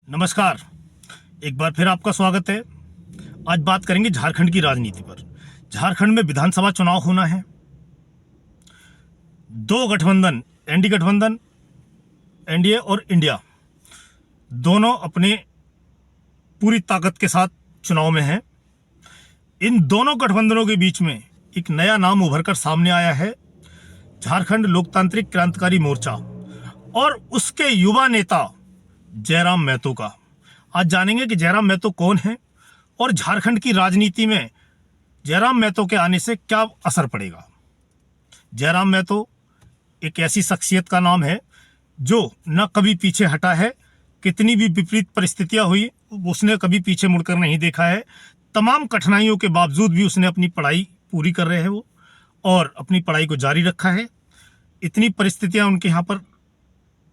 नमस्कार। एक बार फिर आपका स्वागत है। आज बात करेंगे झारखंड की राजनीति पर। झारखंड में विधानसभा चुनाव होना है। दो गठबंधन, एनडी गठबंधन, एनडीए और इंडिया, दोनों अपने पूरी ताकत के साथ चुनाव में हैं। इन दोनों गठबंधनों के बीच में एक नया नाम उभर कर सामने आया है, झारखंड लोकतांत्रिक क्रांतिकारी मोर्चा और उसके युवा नेता जयराम महतो का। आज जानेंगे कि जयराम महतो कौन है और झारखंड की राजनीति में जयराम महतो के आने से क्या असर पड़ेगा। जयराम महतो एक ऐसी शख्सियत का नाम है जो न कभी पीछे हटा है। कितनी भी विपरीत परिस्थितियां हुई, उसने कभी पीछे मुड़कर नहीं देखा है। तमाम कठिनाइयों के बावजूद भी उसने अपनी पढ़ाई पूरी कर रहे हैं वो, और अपनी पढ़ाई को जारी रखा है। इतनी परिस्थितियां उनके यहाँ पर,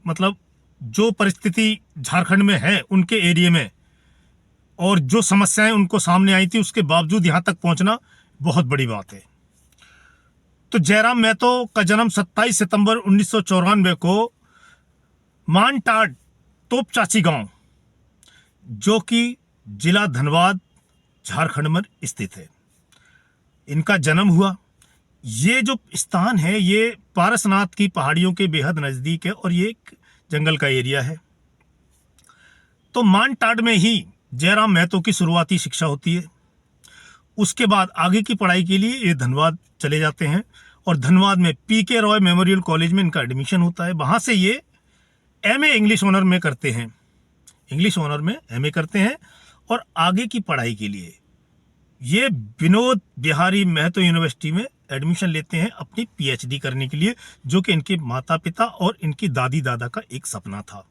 मतलब जो परिस्थिति झारखंड में है उनके एरिया में, और जो समस्याएं उनको सामने आई थी, उसके बावजूद यहाँ तक पहुंचना बहुत बड़ी बात है। तो जयराम महतो का जन्म 27 सितंबर 1994 को मानटाड तोपचाची गांव, जो कि जिला धनबाद झारखंड में स्थित है, इनका जन्म हुआ। ये जो स्थान है ये पारसनाथ की पहाड़ियों के बेहद नज़दीक है और ये एक जंगल का एरिया है। तो मानटाड में ही जयराम महतो की शुरुआती शिक्षा होती है। उसके बाद आगे की पढ़ाई के लिए ये धनबाद चले जाते हैं और धनबाद में पीके रॉय मेमोरियल कॉलेज में इनका एडमिशन होता है। वहाँ से ये एमए इंग्लिश ऑनर में करते हैं, इंग्लिश ऑनर में एमए करते हैं और आगे की पढ़ाई के लिए ये विनोद बिहारी महतो यूनिवर्सिटी में एडमिशन लेते हैं अपनी पीएचडी करने के लिए, जो कि इनके माता पिता और इनकी दादी दादा का एक सपना था।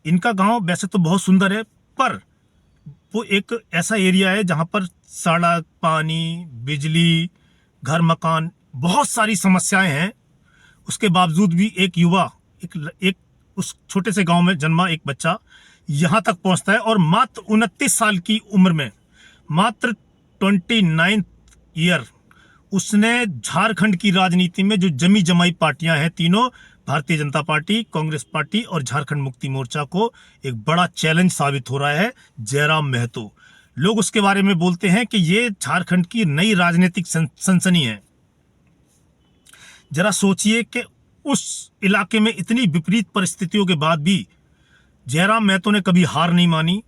इनका गांव वैसे तो बहुत सुंदर है, पर वो एक ऐसा एरिया है जहां पर सड़क, पानी, बिजली, घर मकान, बहुत सारी समस्याएं हैं। उसके बावजूद भी एक युवा, एक उस छोटे से गांव में जन्मा एक बच्चा यहां तक पहुंचता है और मात्र 29 साल की उम्र में, मात्र 29th ईयर, उसने झारखंड की राजनीति में जो जमी जमाई पार्टियां हैं तीनों, भारतीय जनता पार्टी, कांग्रेस पार्टी और झारखंड मुक्ति मोर्चा को एक बड़ा चैलेंज साबित हो रहा है जयराम महतो। लोग उसके बारे में बोलते हैं कि ये झारखंड की नई राजनीतिक सनसनी है। जरा सोचिए कि उस इलाके में इतनी विपरीत परिस्थितियों के बाद भी जयराम महतो ने कभी हार नहीं मानी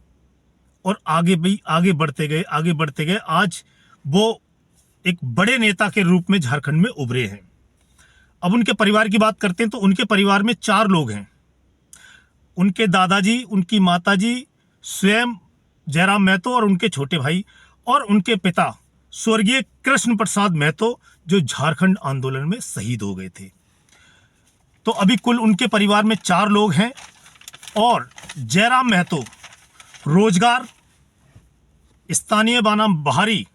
और आगे बढ़ते गए। आज वो एक बड़े नेता के रूप में झारखंड में उभरे हैं। अब उनके परिवार की बात करते हैं तो उनके परिवार में 4 लोग हैं। उनके दादाजी, उनकी माताजी, स्वयं जयराम महतो और उनके छोटे भाई, और उनके पिता स्वर्गीय कृष्ण प्रसाद महतो, जो झारखंड आंदोलन में शहीद हो गए थे। तो अभी कुल उनके परिवार में 4 लोग हैं। और जयराम महतो रोजगार, स्थानीय बनाम बाहरी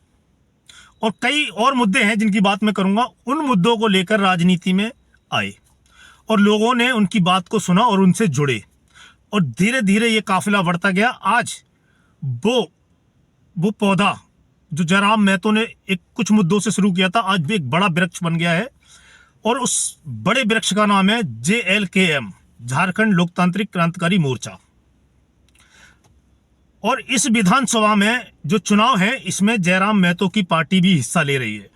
और कई और मुद्दे हैं जिनकी बात मैं करूंगा, उन मुद्दों को लेकर राजनीति में आए और लोगों ने उनकी बात को सुना और उनसे जुड़े, और धीरे धीरे ये काफिला बढ़ता गया। आज वो पौधा जो जयराम महतो ने एक कुछ मुद्दों से शुरू किया था, आज भी एक बड़ा वृक्ष बन गया है, और उस बड़े वृक्ष का नाम है JLKM, झारखंड लोकतांत्रिक क्रांतिकारी मोर्चा। और इस विधानसभा में जो चुनाव है, इसमें जयराम महतो की पार्टी भी हिस्सा ले रही है।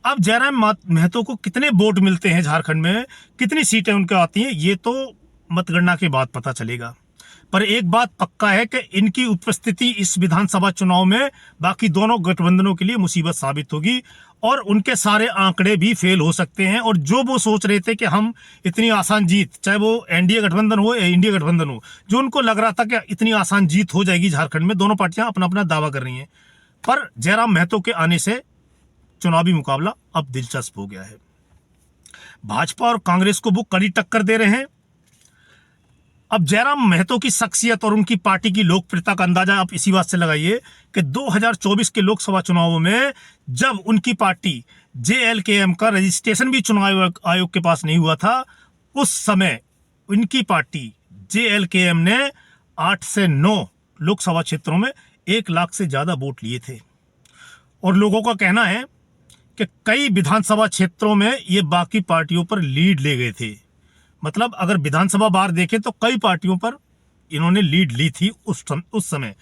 अब जयराम महतो को कितने वोट मिलते हैं झारखंड में, कितनी सीटें उनको आती हैं, ये तो मतगणना के बाद पता चलेगा। पर एक बात पक्का है कि इनकी उपस्थिति इस विधानसभा चुनाव में बाकी दोनों गठबंधनों के लिए मुसीबत साबित होगी और उनके सारे आंकड़े भी फेल हो सकते हैं। और जो वो सोच रहे थे कि हम इतनी आसान जीत, चाहे वो एनडीए गठबंधन हो या इंडिया गठबंधन हो, जो उनको लग रहा था कि इतनी आसान जीत हो जाएगी झारखंड में, दोनों पार्टियां अपना अपना दावा कर रही हैं, पर जयराम महतो के आने से चुनावी मुकाबला अब दिलचस्प हो गया है। भाजपा और कांग्रेस को वो कड़ी टक्कर दे रहे हैं। अब जयराम महतो की शख्सियत और उनकी पार्टी की लोकप्रियता का अंदाजा आप इसी बात से लगाइए कि 2024 के लोकसभा चुनावों में जब उनकी पार्टी JLKM का रजिस्ट्रेशन भी चुनाव आयोग के पास नहीं हुआ था, उस समय उनकी पार्टी JLKM ने 8 से 9 लोकसभा क्षेत्रों में 1 लाख से ज्यादा वोट लिए थे। और लोगों का कहना है कि कई विधानसभा क्षेत्रों में ये बाकी पार्टियों पर लीड ले गए थे। मतलब अगर विधानसभा बार देखें तो कई पार्टियों पर इन्होंने लीड ली थी उस समय।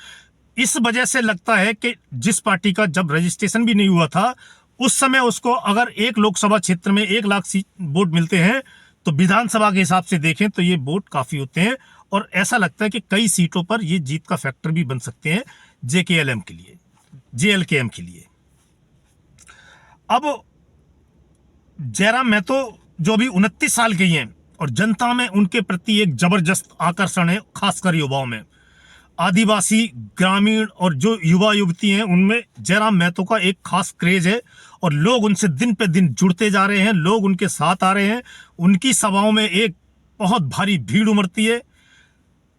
इस वजह से लगता है कि जिस पार्टी का जब रजिस्ट्रेशन भी नहीं हुआ था उस समय उसको अगर एक लोकसभा क्षेत्र में 1 लाख वोट मिलते हैं तो विधानसभा के हिसाब से देखें तो ये वोट काफी होते हैं, और ऐसा लगता है कि कई सीटों पर ये जीत का फैक्टर भी बन सकते हैं जेकेएलएम के लिए, जेएलकेएम के लिए। अब जयराम महतो जो अभी 29 साल के ही हैं और जनता में उनके प्रति एक जबरदस्त आकर्षण है, खासकर युवाओं में। आदिवासी, ग्रामीण और जो युवा युवती हैं उनमें जयराम महतो का एक खास क्रेज है और लोग उनसे दिन पे दिन जुड़ते जा रहे हैं, लोग उनके साथ आ रहे हैं। उनकी सभाओं में एक बहुत भारी भीड़ उमड़ती है।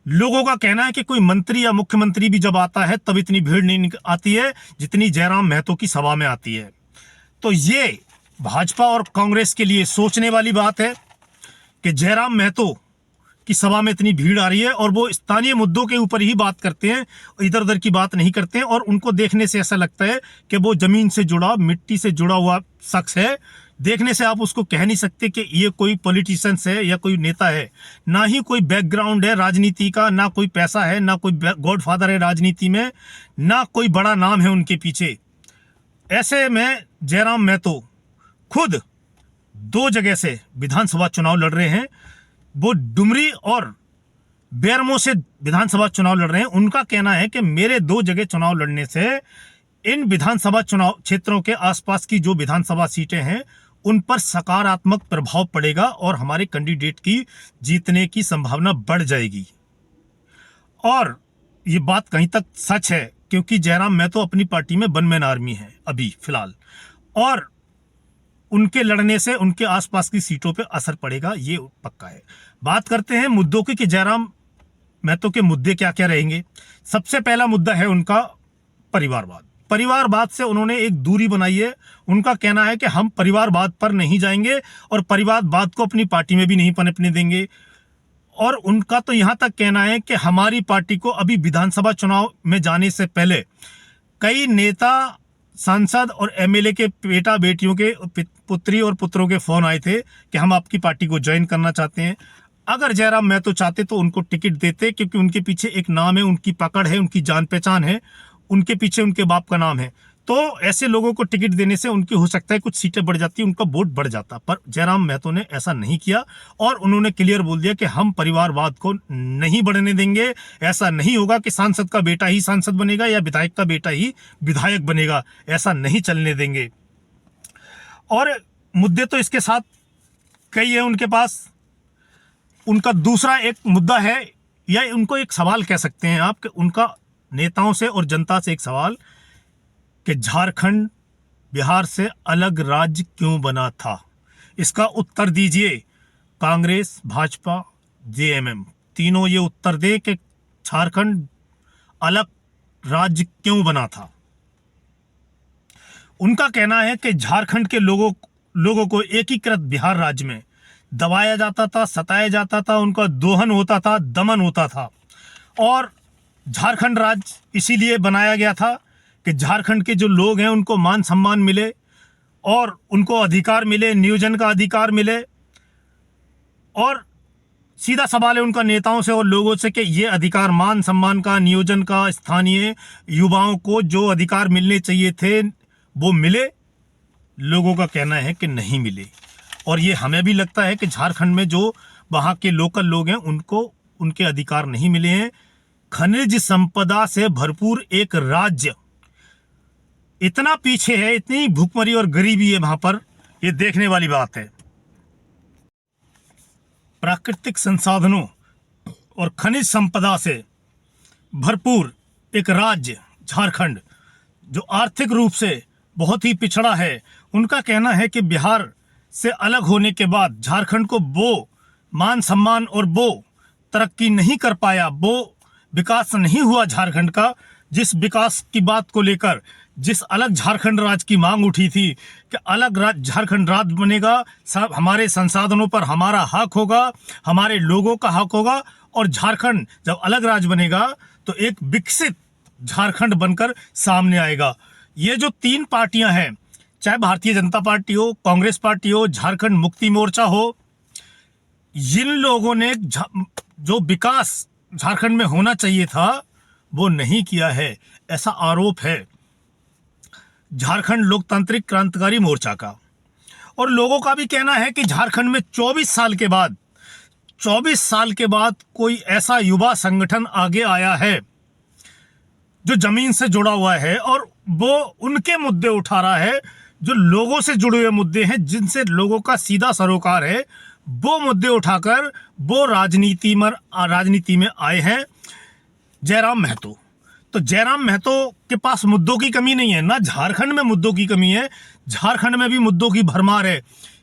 लोगों का कहना है कि कोई मंत्री या मुख्यमंत्री भी जब आता है तब इतनी भीड़ नहीं आती है जितनी जयराम महतो की सभा में आती है। तो ये भाजपा और कांग्रेस के लिए सोचने वाली बात है कि जयराम महतो की सभा में इतनी भीड़ आ रही है और वो स्थानीय मुद्दों के ऊपर ही बात करते हैं, इधर उधर की बात नहीं करते हैं, और उनको देखने से ऐसा लगता है कि वो जमीन से जुड़ा, मिट्टी से जुड़ा हुआ शख्स है। देखने से आप उसको कह नहीं सकते कि ये कोई पॉलिटिशियंस है या कोई नेता है, ना ही कोई बैकग्राउंड है राजनीति का, ना कोई पैसा है, ना कोई गॉडफादर है राजनीति में, ना कोई बड़ा नाम है उनके पीछे। ऐसे में जयराम महतो खुद 2 जगह से विधानसभा चुनाव लड़ रहे हैं। वो डुमरी और बेरमो से विधानसभा चुनाव लड़ रहे हैं। उनका कहना है कि मेरे 2 जगह चुनाव लड़ने से इन विधानसभा चुनाव क्षेत्रों के आसपास की जो विधानसभा सीटें हैं उन पर सकारात्मक प्रभाव पड़ेगा और हमारे कैंडिडेट की जीतने की संभावना बढ़ जाएगी। और ये बात कहीं तक सच है क्योंकि जयराम महतो अपनी पार्टी में वन मैन आर्मी है अभी फिलहाल, और उनके लड़ने से उनके आसपास की सीटों पे असर पड़ेगा, ये पक्का है। बात करते हैं मुद्दों की कि जयराम महतो के मुद्दे क्या क्या रहेंगे। सबसे पहला मुद्दा है उनका परिवारवाद। परिवारवाद से उन्होंने एक दूरी बनाई है। उनका कहना है कि हम परिवारवाद पर नहीं जाएंगे और परिवारवाद को अपनी पार्टी में भी नहीं पनपने देंगे। और उनका तो यहाँ तक कहना है कि हमारी पार्टी को अभी विधानसभा चुनाव में जाने से पहले कई नेता, सांसद और एमएलए के बेटा बेटियों के पुत्री और पुत्रों के फोन आए थे कि हम आपकी पार्टी को ज्वाइन करना चाहते हैं। अगर जयराम महतो चाहते तो उनको टिकट देते, क्योंकि उनके पीछे एक नाम है, उनकी पकड़ है, उनकी जान पहचान है, उनके पीछे उनके बाप का नाम है। तो ऐसे लोगों को टिकट देने से उनकी हो सकता है कुछ सीटें बढ़ जाती, उनका वोट बढ़ जाता। पर जयराम महतो ने ऐसा नहीं किया और उन्होंने क्लियर बोल दिया कि हम परिवारवाद को नहीं बढ़ने देंगे। ऐसा नहीं होगा कि सांसद का बेटा ही सांसद बनेगा या विधायक का बेटा ही विधायक बनेगा, ऐसा नहीं चलने देंगे। और मुद्दे तो इसके साथ कई है उनके पास। उनका दूसरा एक मुद्दा है, या उनको एक सवाल कह सकते हैं आप, कि उनका नेताओं से और जनता से एक सवाल कि झारखंड बिहार से अलग राज्य क्यों बना था। इसका उत्तर दीजिए। कांग्रेस, भाजपा, जेएमएम तीनों ये उत्तर दे कि झारखंड अलग राज्य क्यों बना था। उनका कहना है कि झारखंड के लोगों को एकीकृत बिहार राज्य में दबाया जाता था, सताया जाता था, उनका दोहन होता था, दमन होता था। और झारखंड राज्य इसीलिए बनाया गया था कि झारखंड के जो लोग हैं उनको मान सम्मान मिले और उनको अधिकार मिले, नियोजन का अधिकार मिले। और सीधा सवाल है उनका नेताओं से और लोगों से कि ये अधिकार, मान सम्मान का, नियोजन का, स्थानीय युवाओं को जो अधिकार मिलने चाहिए थे वो मिले। लोगों का कहना है कि नहीं मिले। और ये हमें भी लगता है कि झारखंड में जो वहाँ के लोकल लोग हैं उनको उनके अधिकार नहीं मिले हैं। खनिज संपदा से भरपूर एक राज्य इतना पीछे है, इतनी भूखमरी और गरीबी है वहां पर, ये देखने वाली बात है। प्राकृतिक संसाधनों और खनिज संपदा से भरपूर एक राज्य झारखंड, जो आर्थिक रूप से बहुत ही पिछड़ा है। उनका कहना है कि बिहार से अलग होने के बाद झारखंड को वो मान सम्मान और वो तरक्की नहीं कर पाया, वो विकास नहीं हुआ झारखंड का, जिस विकास की बात को लेकर जिस अलग झारखंड राज्य की मांग उठी थी कि अलग झारखंड राज्य बनेगा, सब हमारे संसाधनों पर हमारा हक होगा, हमारे लोगों का हक होगा, और झारखंड जब अलग राज्य बनेगा तो एक विकसित झारखंड बनकर सामने आएगा। ये जो 3 पार्टियां हैं, चाहे भारतीय जनता पार्टी हो, कांग्रेस पार्टी हो, झारखंड मुक्ति मोर्चा हो, जिन लोगों ने जो विकास झारखंड में होना चाहिए था वो नहीं किया है, ऐसा आरोप है झारखंड लोकतांत्रिक क्रांतिकारी मोर्चा का। और लोगों का भी कहना है कि झारखंड में 24 साल के बाद कोई ऐसा युवा संगठन आगे आया है जो जमीन से जुड़ा हुआ है और वो उनके मुद्दे उठा रहा है जो लोगों से जुड़े हुए मुद्दे हैं, जिनसे लोगों का सीधा सरोकार है। वो मुद्दे उठाकर वो राजनीति में आए हैं जयराम महतो। तो जयराम महतो के पास मुद्दों की कमी नहीं है, ना झारखंड में मुद्दों की कमी है, झारखंड में भी मुद्दों की भरमार है।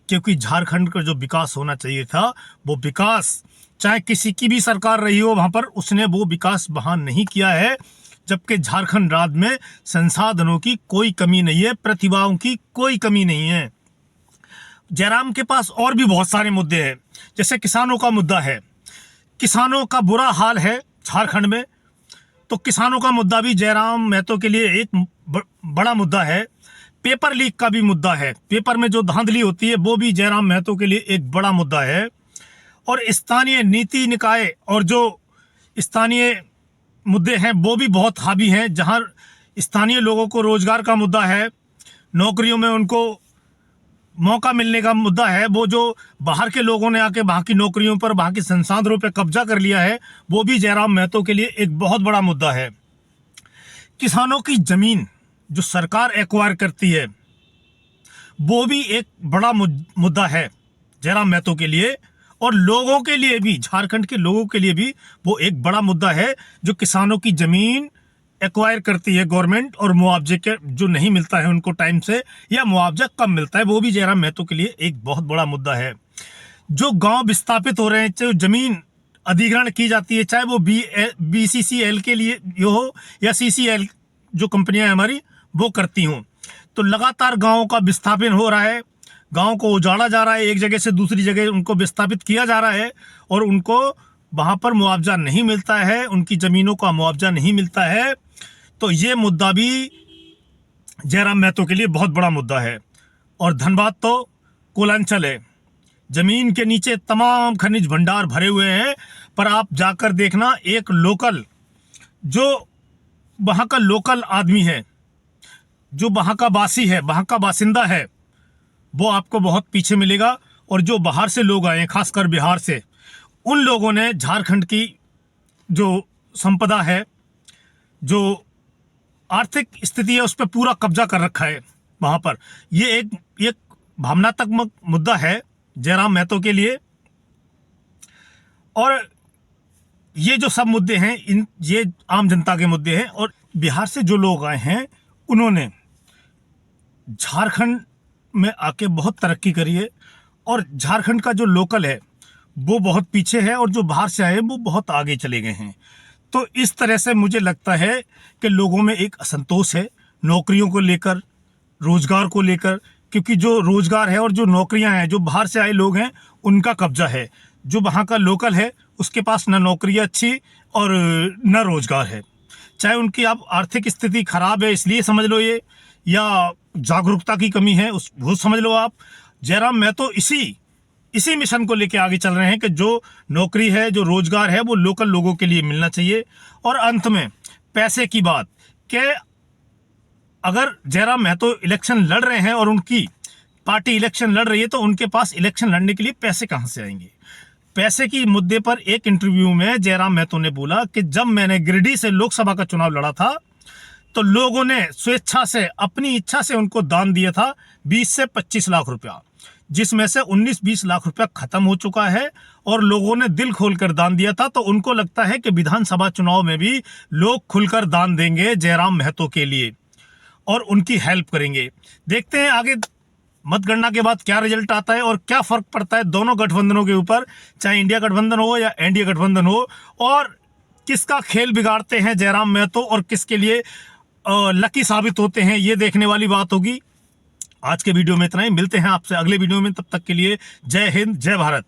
क्योंकि झारखंड का जो विकास होना चाहिए था वो विकास चाहे किसी की भी सरकार रही हो वहां पर उसने वो विकास वहां नहीं किया है। जबकि झारखंड राज्य में संसाधनों की कोई कमी नहीं है, प्रतिभाओं की कोई कमी नहीं है। जयराम के पास और भी बहुत सारे मुद्दे हैं, जैसे किसानों का मुद्दा है, किसानों का बुरा हाल है झारखंड में, तो किसानों का मुद्दा भी जयराम महतो के लिए एक बड़ा मुद्दा है। पेपर लीक का भी मुद्दा है, पेपर में जो धांधली होती है वो भी जयराम महतो के लिए एक बड़ा मुद्दा है। और स्थानीय नीति निकाय और जो स्थानीय मुद्दे हैं वो भी बहुत हावी हैं, जहां स्थानीय लोगों को रोजगार का मुद्दा है, नौकरियों में उनको मौका मिलने का मुद्दा है। वो जो बाहर के लोगों ने आके वहाँ की नौकरियों पर, वहाँ के संसाधनों पर कब्जा कर लिया है, वो भी जयराम महतो के लिए एक बहुत बड़ा मुद्दा है। किसानों की जमीन जो सरकार एक्वायर करती है वो भी एक बड़ा मुद्दा है जयराम महतो के लिए। और लोगों के लिए भी, झारखंड के लोगों के लिए भी वो एक बड़ा मुद्दा है, जो किसानों की जमीन एक्वायर करती है गवर्नमेंट और मुआवजे के जो नहीं मिलता है उनको टाइम से, या मुआवजा कम मिलता है, वो भी जयराम महतो के लिए एक बहुत बड़ा मुद्दा है। जो गांव विस्थापित हो रहे हैं, चाहे जमीन अधिग्रहण की जाती है, चाहे वो BCCL के लिए हो या CCL जो कंपनियां हमारी वो करती हों, तो लगातार गाँवों का विस्थापन हो रहा है, गांव को उजाड़ा जा रहा है, एक जगह से दूसरी जगह उनको विस्थापित किया जा रहा है और उनको वहां पर मुआवजा नहीं मिलता है, उनकी जमीनों का मुआवजा नहीं मिलता है। तो ये मुद्दा भी जयराम महतो के लिए बहुत बड़ा मुद्दा है। और धनबाद तो कोलांचल है, जमीन के नीचे तमाम खनिज भंडार भरे हुए हैं, पर आप जाकर देखना एक लोकल जो वहां का लोकल आदमी है, जो वहां का वासी है, वहां का बासिंदा है, वो आपको बहुत पीछे मिलेगा। और जो बाहर से लोग आए हैं, खासकर बिहार से, उन लोगों ने झारखंड की जो संपदा है, जो आर्थिक स्थिति है, उस पर पूरा कब्जा कर रखा है वहां पर। ये एक भावनात्मक मुद्दा है जयराम महतो के लिए। और ये जो सब मुद्दे हैं, ये आम जनता के मुद्दे हैं। और बिहार से जो लोग आए हैं उन्होंने झारखंड में आके बहुत तरक्की करी है, और झारखंड का जो लोकल है वो बहुत पीछे है, और जो बाहर से आए वो बहुत आगे चले गए हैं। तो इस तरह से मुझे लगता है कि लोगों में एक असंतोष है नौकरियों को लेकर, रोजगार को लेकर, क्योंकि जो रोजगार है और जो नौकरियां हैं, जो बाहर से आए लोग हैं उनका कब्जा है। जो वहाँ का लोकल है उसके पास न नौकरी अच्छी और न रोजगार है। चाहे उनकी आप आर्थिक स्थिति खराब है इसलिए समझ लो ये, या जागरूकता की कमी है वो समझ लो आप। जयराम महतो इसी मिशन को लेके आगे चल रहे हैं कि जो नौकरी है, जो रोजगार है, वो लोकल लोगों के लिए मिलना चाहिए। और अंत में पैसे की बात, कि अगर जयराम महतो इलेक्शन लड़ रहे हैं और उनकी पार्टी इलेक्शन लड़ रही है, तो उनके पास इलेक्शन लड़ने के लिए पैसे कहां से आएंगे। पैसे की मुद्दे पर एक इंटरव्यू में जयराम महतो ने बोला कि जब मैंने गिरिडीह से लोकसभा का चुनाव लड़ा था तो लोगों ने स्वेच्छा से, अपनी इच्छा से उनको दान दिया था 20 से 25 लाख रुपया, जिसमें से 19-20 लाख रुपया खत्म हो चुका है। और लोगों ने दिल खोलकर दान दिया था, तो उनको लगता है कि विधानसभा चुनाव में भी लोग खुलकर दान देंगे जयराम महतो के लिए और उनकी हेल्प करेंगे। देखते हैं आगे मतगणना के बाद क्या रिजल्ट आता है और क्या फर्क पड़ता है दोनों गठबंधनों के ऊपर, चाहे इंडिया गठबंधन हो या एनडीए गठबंधन हो, और किसका खेल बिगाड़ते हैं जयराम महतो और किसके लिए लकी साबित होते हैं, ये देखने वाली बात होगी। आज के वीडियो में इतना ही, मिलते हैं आपसे अगले वीडियो में, तब तक के लिए जय हिंद, जय भारत।